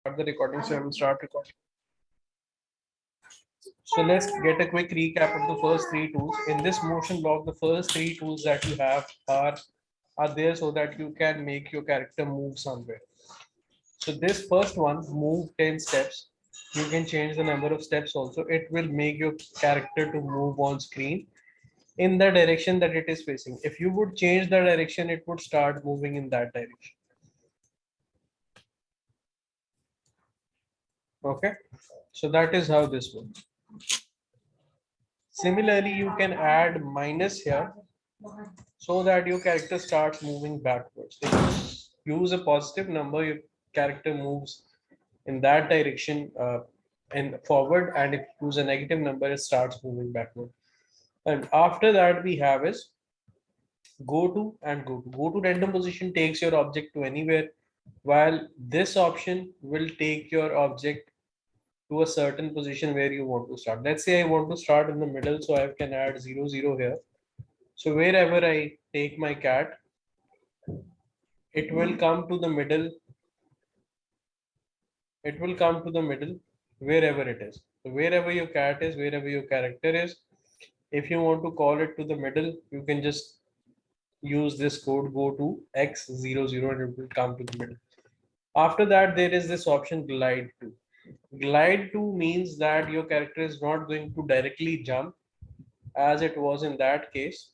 The recording, so I will start recording. So let's get a quick recap of the first three tools. In this motion block, the first three tools that you have are there so that you can make your character move somewhere. So this first one, move 10 steps. You can change the number of steps also. It will make your character to move on screen in the direction that it is facing. If you would change the direction, it would start moving in that direction. Okay, so that is how this works. Similarly, you can add minus here so that your character starts moving backwards. If you use a positive number, your character moves in that direction and forward, and if you use a negative number, it starts moving backward. And after that, we have is go to and go to. Go to random position takes your object to anywhere, while this option will take your object to a certain position where you want to start. Let's say I want to start in the middle, so I can add 0, 0 here. So wherever I take my cat, it will come to the middle. It will come to the middle wherever it is. So wherever your cat is, wherever your character is, if you want to call it to the middle, you can just use this code, go to x00, and it will come to the middle. After that, there is this option glide to. Glide to means that your character is not going to directly jump as it was in that case.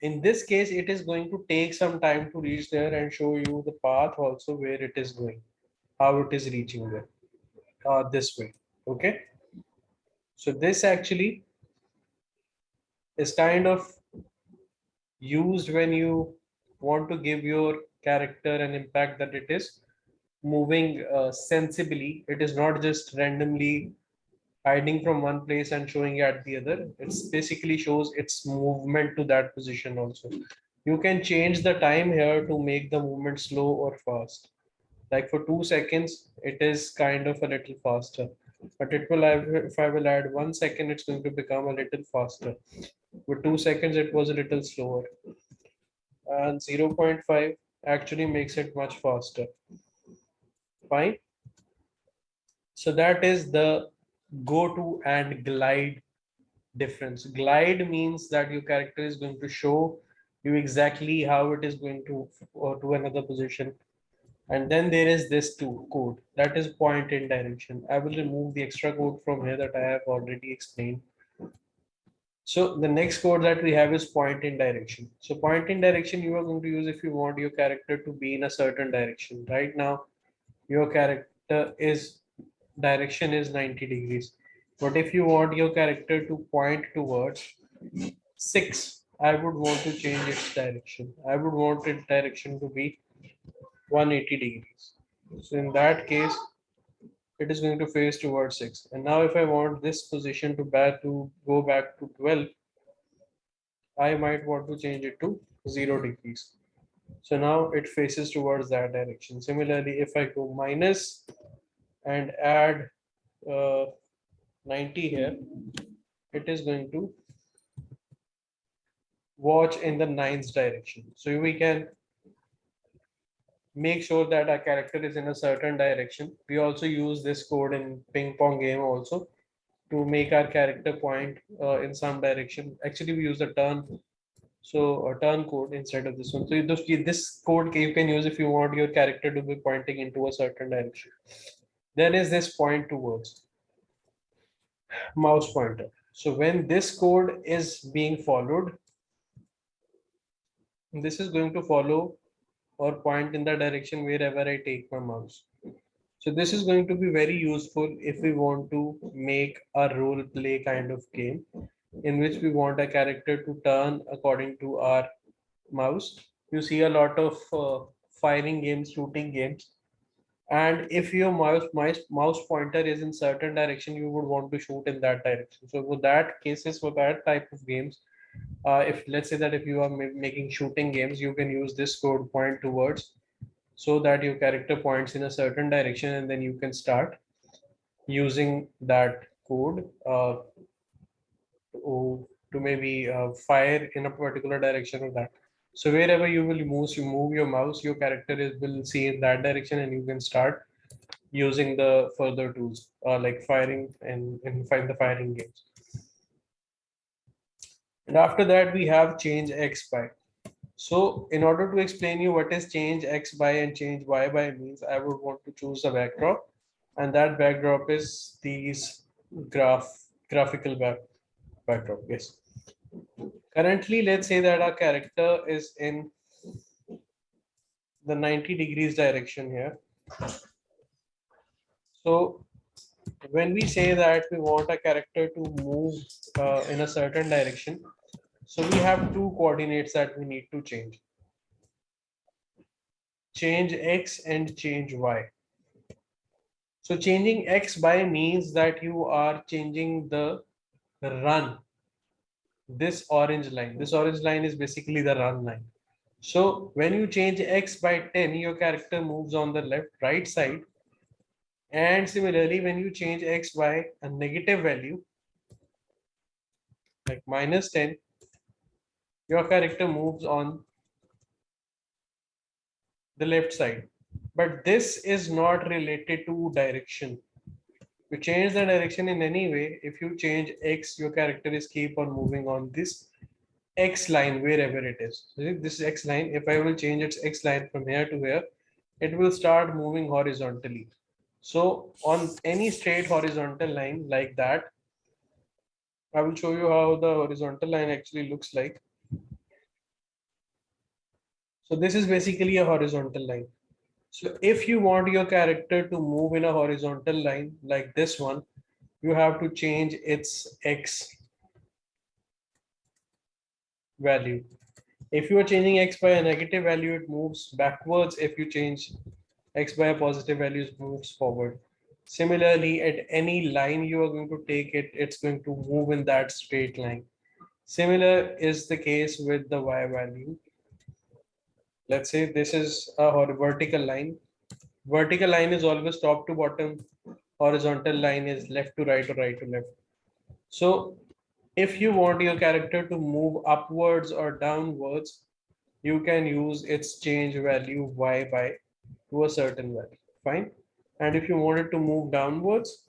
In this case, it is going to take some time to reach there and show you the path also where it is going, how it is reaching there, this way. Okay. So this actually is kind of used when you want to give your character an impact that it is moving sensibly. It is not just randomly hiding from one place and showing at the other. It's basically shows its movement to that position also. You can change the time here to make the movement slow or fast. Like for 2 seconds, it is kind of a little faster. But it will have, if I will add 1 second, it's going to become a little faster. With 2 seconds, it was a little slower. And 0.5 actually makes it much faster. Fine. So that is the go to and glide difference. Glide means that your character is going to show you exactly how it is going to another position. And then there is this two code that is point in direction. I will remove the extra code from here that I have already explained. So the next code that we have is point in direction. So point in direction you are going to use if you want your character to be in a certain direction. Right now, your character is direction is 90 degrees. But if you want your character to point towards 6, I would want to change its direction. I would want its direction to be 180 degrees. So in that case, it is going to face towards 6. And now if I want this position to go back to 12, I might want to change it to 0 degrees. So now it faces towards that direction. Similarly, if I go minus and add 90 here, it is going to watch in the 9th direction. So we can make sure that our character is in a certain direction. We also use this code in ping pong game also to make our character point in some direction. Actually, we use a turn, so a turn code instead of this one. So this code you can use if you want your character to be pointing into a certain direction. Then is this point towards mouse pointer. So when this code is being followed, this is going to follow or point in the direction wherever I take my mouse. So this is going to be very useful if we want to make a role play kind of game in which we want a character to turn according to our mouse. You see a lot of firing games, shooting games, and if your mouse pointer is in certain direction, you would want to shoot in that direction. So for that cases, for that type of games, if let's say that if you are making shooting games, you can use this code point towards so that your character points in a certain direction, and then you can start using that code to maybe fire in a particular direction of that. So wherever you will move your mouse, your character will see in that direction, and you can start using the further tools like firing and find the firing games. And after that, we have change X by. So in order to explain you what is change X by and change Y by means, I would want to choose a backdrop, and that backdrop is these graphical backdrop. Yes. Currently, let's say that our character is in the 90 degrees direction here. So when we say that we want a character to move in a certain direction, so we have two coordinates that we need to change X and change Y. So changing X by means that you are changing the run, this orange line is basically the run line. So when you change X by 10, your character moves on the right side. And similarly, when you change X by a negative value, like -10, your character moves on the left side. But this is not related to direction. You change the direction in any way. If you change X, your character is keep on moving on this X line wherever it is. So this X line, if I will change its X line from here to here, it will start moving horizontally. So on any straight horizontal line like that, I will show you how the horizontal line actually looks like. So this is basically a horizontal line. So if you want your character to move in a horizontal line like this one, you have to change its X value. If you are changing X by a negative value, it moves backwards. If you change X by a positive value, it moves forward. Similarly, at any line you are going to take it, it's going to move in that straight line. Similar is the case with the Y value. Let's say this is a vertical line. Vertical line is always top to bottom. Horizontal line is left to right or right to left. So if you want your character to move upwards or downwards, you can use its change value Y by to a certain value. Fine. And if you want it to move downwards,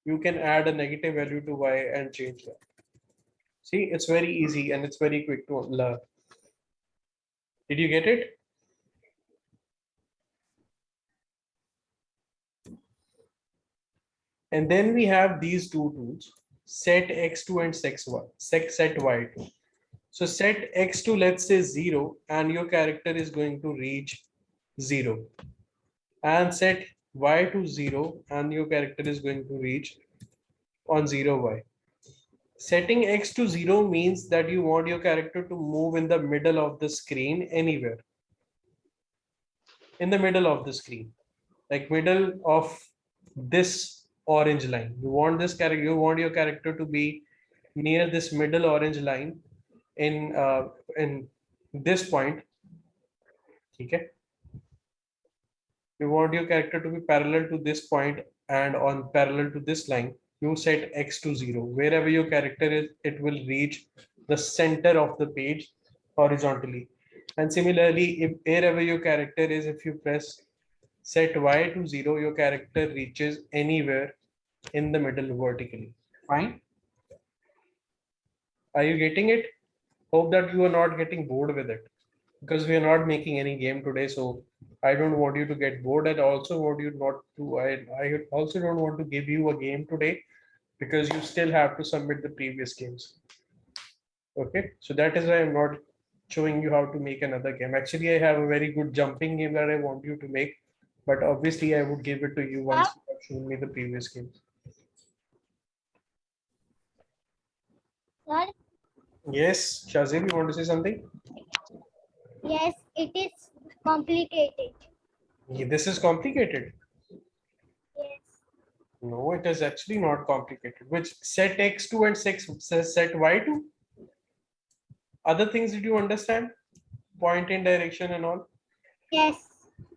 you can add a negative value to Y and change that. See, it's very easy and it's very quick to learn. Did you get it? And then we have these two tools, set x2 and set y2. So set x2, let's say 0, and your character is going to reach 0. And set y to 0, and your character is going to reach on 0y. Setting x to 0 means that you want your character to move in the middle of the screen anywhere. In the middle of the screen, like middle of this orange line. You want this character, you want your character to be near this middle orange line in this point. Okay. You want your character to be parallel to this point and on parallel to this line. You set x to 0. Wherever your character is, it will reach the center of the page horizontally. And similarly, if wherever your character is, if you press set y to 0, your character reaches anywhere in the middle vertically. Fine. Are you getting it? Hope that you are not getting bored with it, because we are not making any game today. So I don't want you to get bored, and also want you not to. I also don't want to give you a game today because you still have to submit the previous games. Okay, so that is why I'm not showing you how to make another game. Actually, I have a very good jumping game that I want you to make, but obviously I would give it to you once you have shown me the previous games. Sir, Yes, Shazim, you want to say something? yes, it is complicated. This is complicated. Yes. No, it is actually not complicated. Which set x2 and set y2? Other things did you understand? Point in direction and all? Yes.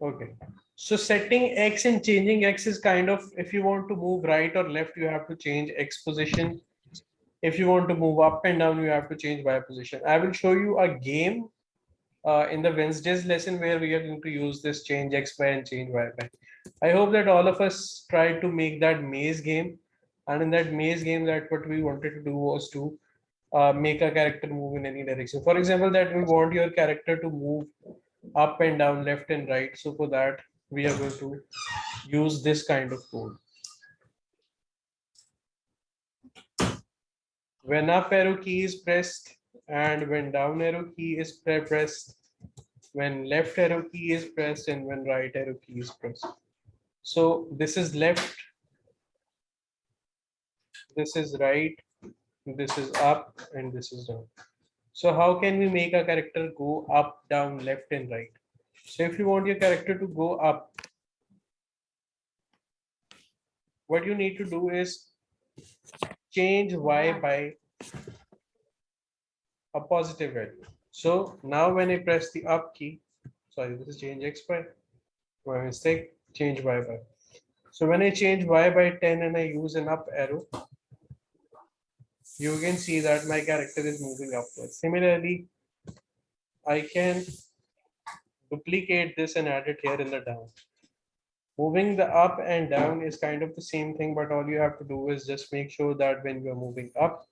Okay. So setting x and changing x is kind of, if you want to move right or left, you have to change x position. If you want to move up and down, you have to change y position. I will show you a game in the Wednesday's lesson where we are going to use this change x by and change y by. I hope that all of us tried to make that maze game, and in that maze game, that what we wanted to do was to make a character move in any direction. For example, that we want your character to move up and down, left and right. So for that, we are going to use this kind of code. When up arrow key is pressed and when down arrow key is pressed, when left arrow key is pressed and when right arrow key is pressed. So this is left, this is right, this is up, and this is down. So how can we make a character go up, down, left, and right? So if you want your character to go up, what you need to do is change y by a positive value. So now when I press the up key, sorry, this is change x by, my mistake, change y by. So when I change y by 10 and I use an up arrow, you can see that my character is moving upwards. Similarly, I can duplicate this and add it here in the down. Moving the up and down is kind of the same thing, but all you have to do is just make sure that when you're moving up,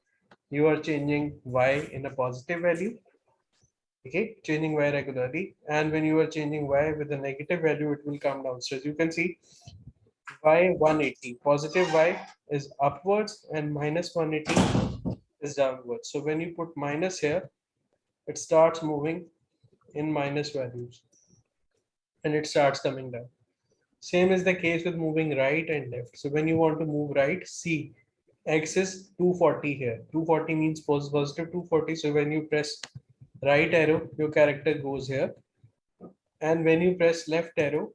you are changing y in a positive value. Okay, changing y regularly. And when you are changing y with a negative value, it will come down. So as you can see, y 180, positive y is upwards and minus 180 is downwards. So when you put minus here, it starts moving in minus values and it starts coming down. Same is the case with moving right and left. So when you want to move right, see, x is 240 here. 240 means positive 240. So when you press right arrow, your character goes here. And when you press left arrow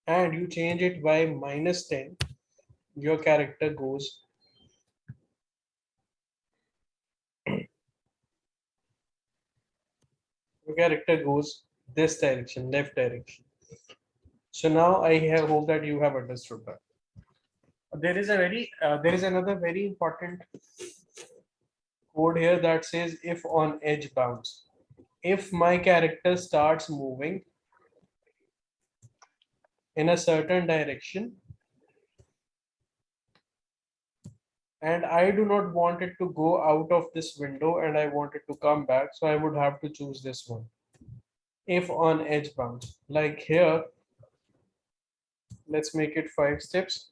and you change it by minus 10, your character goes this direction, left direction. So now I hope that you have understood that. There is another very important code here that says if on edge bounds. If my character starts moving in a certain direction and I do not want it to go out of this window and I want it to come back, so I would have to choose this one. If on edge bounds, like here, let's make it 5 steps.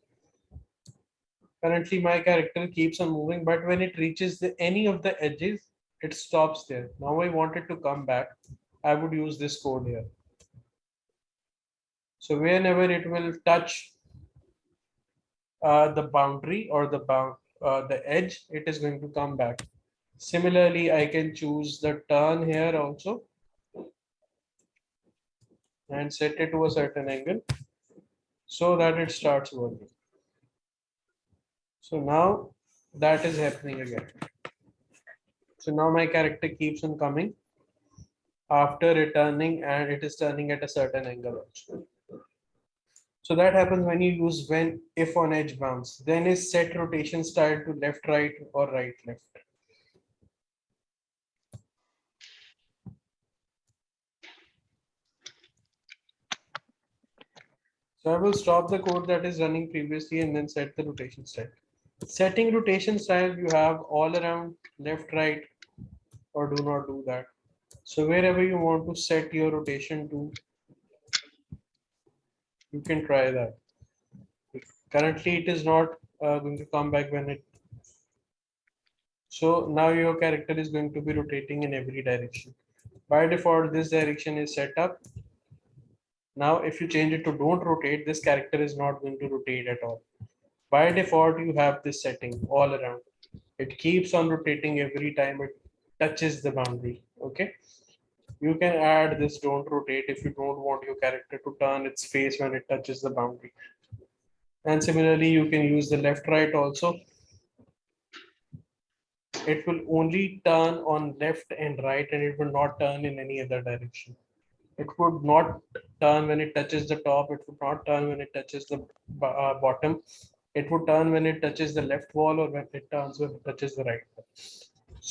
Currently my character keeps on moving, but when it reaches any of the edges, it stops there. Now I want it to come back. I would use this code here. So whenever it will touch the boundary or the edge, it is going to come back. Similarly, I can choose the turn here also and set it to a certain angle so that it starts working. So now that is happening again. So now my character keeps on coming after returning and it is turning at a certain angle also. So that happens when you use when if on edge bounds. Then is set rotation style to left, right or right, left. So I will stop the code that is running previously and then set the rotation style. Setting rotation style, you have all around, left, right, or do not do that. So wherever you want to set your rotation to, you can try that. Currently, it is not going to come back when it. So now your character is going to be rotating in every direction. By default, this direction is set up. Now, if you change it to don't rotate, this character is not going to rotate at all. By default, you have this setting all around. It keeps on rotating every time it touches the boundary. Okay. You can add this don't rotate if you don't want your character to turn its face when it touches the boundary. And similarly, you can use the left right also. It will only turn on left and right and it will not turn in any other direction. It would not turn when it touches the top. It would not turn when it touches the bottom. It would turn when it touches the left wall or when it turns when it touches the right wall.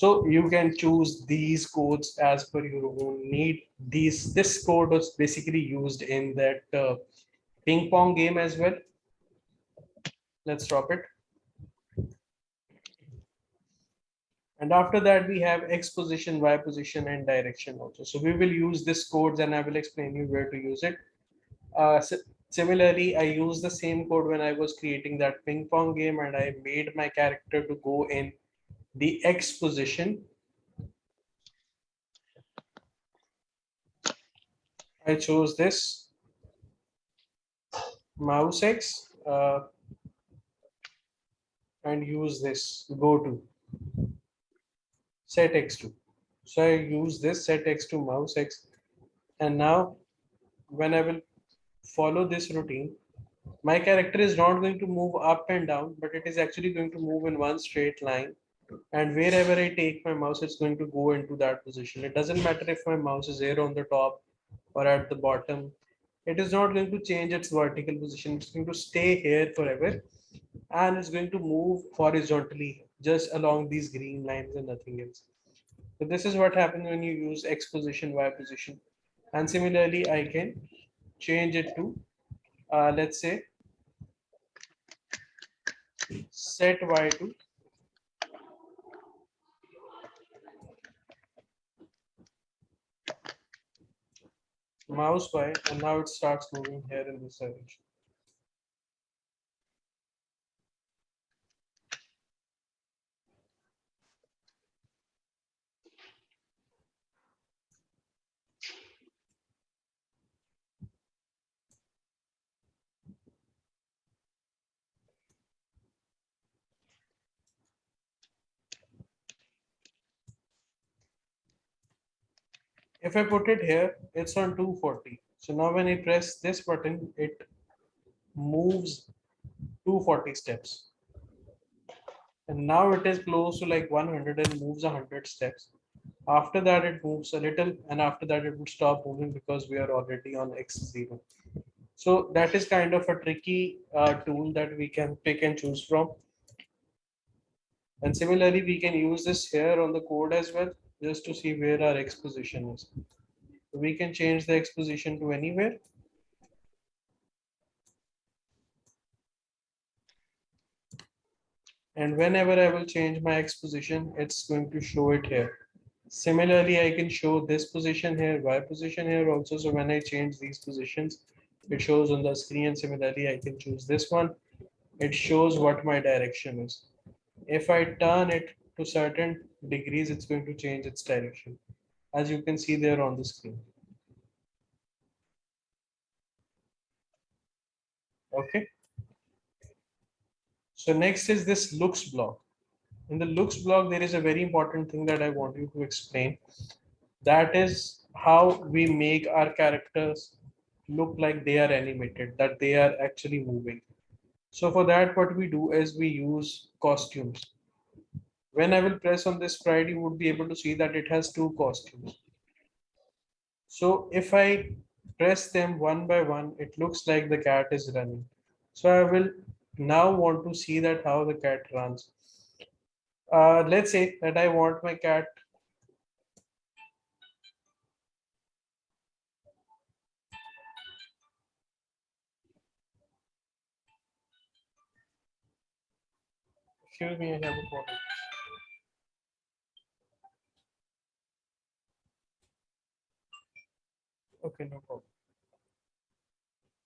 So you can choose these codes as per your own need. This code was basically used in that ping pong game as well. Let's drop it. And after that, we have X position, Y position, and direction also. So we will use this codes and I will explain you where to use it. Similarly, I used the same code when I was creating that ping pong game and I made my character to go in the X position. I chose this mouse X and use this go to set X to. So I use this set X to mouse X. And now when I will follow this routine, my character is not going to move up and down, but it is actually going to move in one straight line. And wherever I take my mouse, it's going to go into that position. It doesn't matter if my mouse is here on the top or at the bottom. It is not going to change its vertical position. It's going to stay here forever and it's going to move horizontally just along these green lines and nothing else. So this is what happens when you use X position, Y position. And similarly, I can change it to, let's say, set Y to mouse Y, and now it starts moving here in this direction. If I put it here, it's on 240. So now when I press this button, it moves 240 steps. And now it is close to like 100 and moves 100 steps. After that, it moves a little, and after that, it would stop moving because we are already on X0. So that is kind of a tricky tool that we can pick and choose from. And similarly, we can use this here on the code as well, just to see where our X position is. So we can change the X position to anywhere. And whenever I will change my X position, it's going to show it here. Similarly, I can show this position here, Y position here also. So when I change these positions, it shows on the screen. Similarly, I can choose this one. It shows what my direction is. If I turn it to certain degrees, it's going to change its direction, as you can see there on the screen. Okay. So next is this looks block. In the looks block, there is a very important thing that I want you to explain. That is how we make our characters look like they are animated, that they are actually moving. So for that, what we do is we use costumes. When I will press on this sprite, you would be able to see that it has two costumes. So if I press them one by one, it looks like the cat is running. So I will now want to see that how the cat runs. Let's say that I want my cat. Excuse me, I have a problem. Okay, no problem.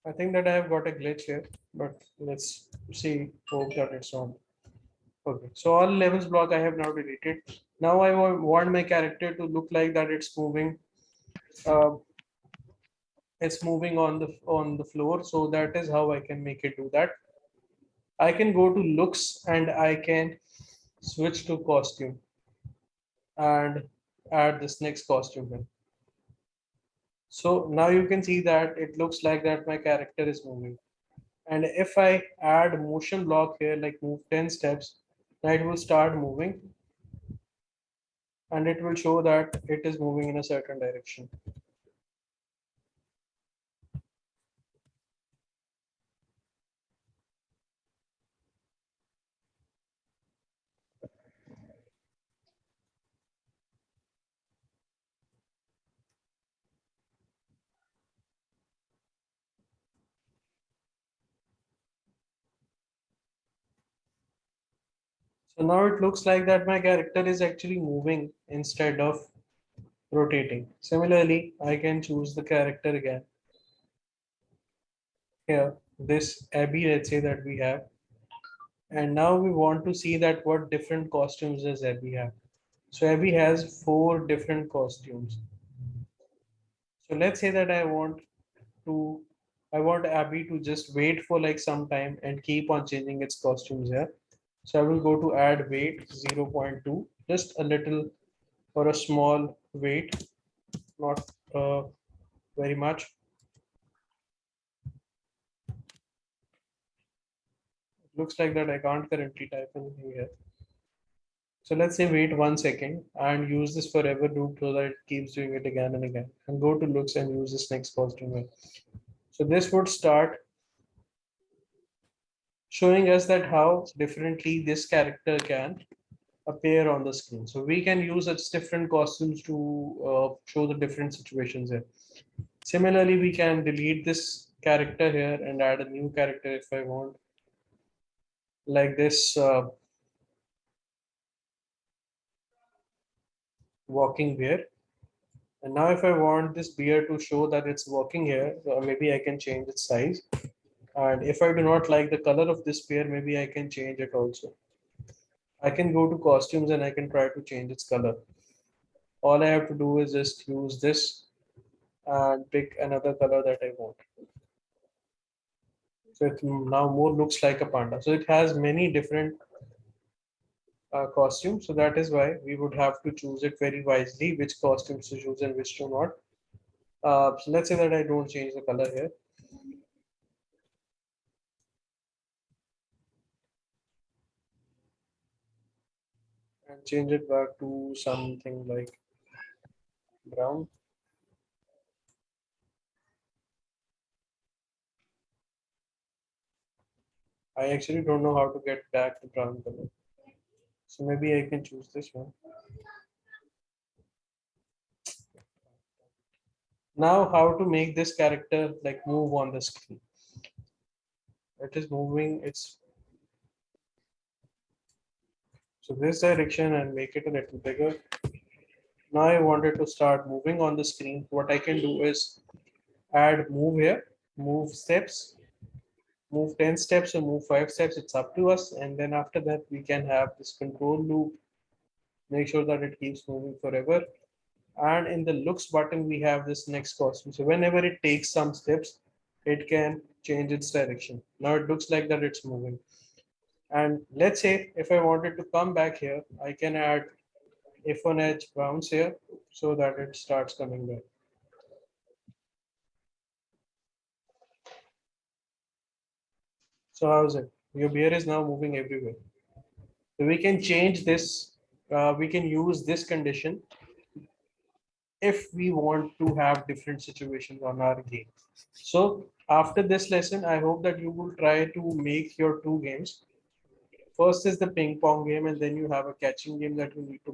I think that I have got a glitch here, but let's see. Hope that it's on. Okay, so all levels block I have now deleted. Now I want my character to look like that it's moving. Uh, it's moving on the floor. So that is how I can make it do that. I can go to looks and I can switch to costume and add this next costume in. So now you can see that it looks like that my character is moving. And if I add motion block here, like move 10 steps, now it will start moving and it will show that it is moving in a certain direction. So now it looks like that my character is actually moving instead of rotating. Similarly, I can choose the character again. Here, this Abby, let's say that we have. And now we want to see that what different costumes does Abby have. So Abby has 4 different costumes. So let's say that to, I want Abby to just wait for like some time and keep on changing its costumes here. So I will go to add weight 0.2, just a little or a small weight, not very much. Looks like that I can't currently type anything here. So let's say wait 1 second and use this forever loop so that it keeps doing it again and again. And go to looks and use this next costume here. So this would start showing us that how differently this character can appear on the screen. So we can use its different costumes to show the different situations here. Similarly, we can delete this character here and add a new character if I want, like this walking bear. And now if I want this bear to show that it's walking here, maybe I can change its size. And if I do not like the color of this bear, maybe I can change it also. I can go to costumes and I can try to change its color. All I have to do is just use this and pick another color that I want. So it now more looks like a panda. So it has many different costumes. So that is why we would have to choose it very wisely, which costumes to choose and which to not. So let's say that I don't change the color here. And change it back to something like brown. I actually don't know how to get back the brown color. So maybe I can choose this one. Now how to make this character like move on the screen. It is moving, it's so this direction and make it a little bigger. Now I wanted to start moving on the screen. What I can do is add move here, move steps, move 10 steps or move 5 steps. It's up to us. And then after that, we can have this control loop, make sure that it keeps moving forever. And in the looks button, we have this next costume. So whenever it takes some steps, it can change its direction. Now it looks like that it's moving. And let's say if I wanted to come back here, I can add F1 edge bounce here so that it starts coming back. So how's it? Your beer is now moving everywhere. So we can change this. We can use this condition if we want to have different situations on our game. So after this lesson, I hope that you will try to make your 2 games. First is the ping pong game, and then you have a catching game that you need to